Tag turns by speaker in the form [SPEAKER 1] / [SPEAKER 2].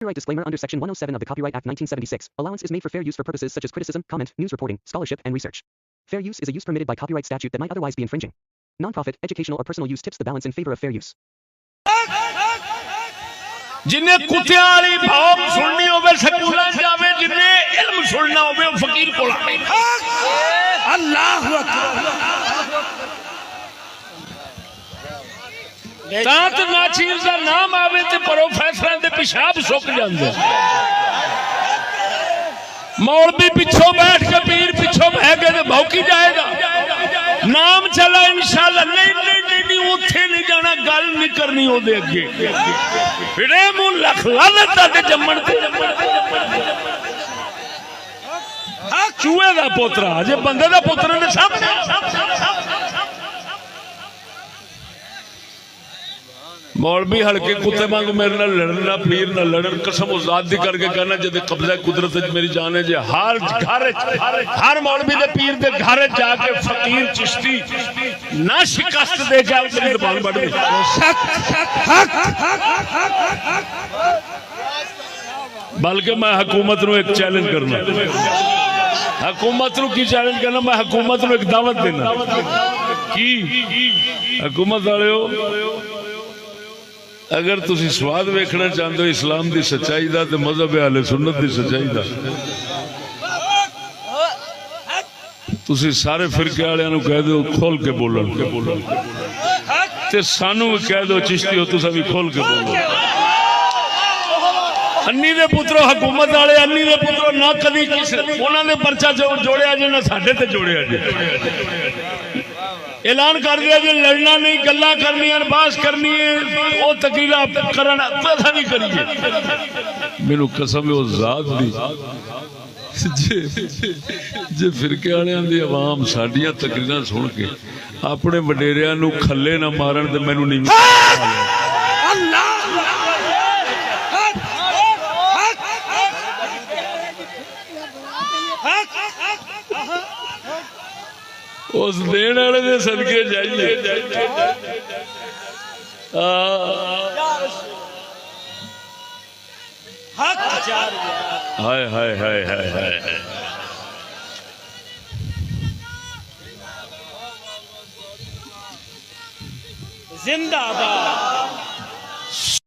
[SPEAKER 1] Copyright disclaimer under Section 107 of the Copyright Act 1976. Allowance is made for fair use for purposes such as criticism, comment, news reporting, scholarship, and research. Fair use is a use permitted by copyright statute that might otherwise be infringing. Non-profit, educational, or personal use tips the balance in favor of fair use.
[SPEAKER 2] जिन्हें कुत्तियां वाली भाव सुननी होवे स्कूलों जावे, जिन्हें इल्म सुनना होवे वो फकीर कोल आवे। अल्लाह तांत नाचीर दा नाम आवे ते प्रोफेसर दे पेशाब सुक जांदे। मौलवी पिछो बैठ के पीर पिछो बह के ते भौंकी जाएगा। नाम चला इंशाअल्लाह। नहीं नहीं नहीं नहीं उठे नहीं जाना, गल नहीं करनी ओदे अगे। फिरे मुंह लख लानत ते जम्मण ते चूहे दा पोतरा जे बंदे दा पुत्र ने सामने मौलवी हल्के कुत्ते वांगू मेरे नाल लड़न ना, पीर ना लड़न। कसम उजाद दी करके कहना जद कब्जा कुदरत मेरी जान है जे हर घर हर मौलवी दे पीर दे घर जाके फकीर चिश्ती ना शिकस्त दे के अपनी जुबान बढ़ गई। बल्कि मैं हुकूमत नूं एक चैलेंज करना, हुकूमत नूं की चैलेंज करना, मैं हुकूमत नूं एक दावत देना की हुकूमत वालिओ अगर तुसी स्वाद वेखना चाहते हो इस्लाम की सच्चाई का तो मजहब आले सुन्नत की सच्चाई का, तुसी सारे फिरके वालियां कह दो खोल के बोलन ते सानू भी कह दो चिश्ती हो तुसा भी खोल के बोलो। अन्नी दे पुत्रो हुकूमत वाले, अन्नी दे पुत्रो ना कभी किसी उन्होंने पर्चा जोड़िया जे ना साडे ते जोड़िया जे। ऐलान कर दिया जी लड़ना नहीं, गल्ला करनी है, बहस करनी है, वो तकीला करना पता नहीं करिए। मेनू कसम है उस जात दी जे फिरके वालियां दी आवाम साडियां तकरीरां सुन के अपने वडेरियां नू खल्ले ना मारन ते मैनू नहीं। उस देने वाले दे सदके जाइए। हाय हाय हाय हाय हाय
[SPEAKER 3] जिंदाबाद।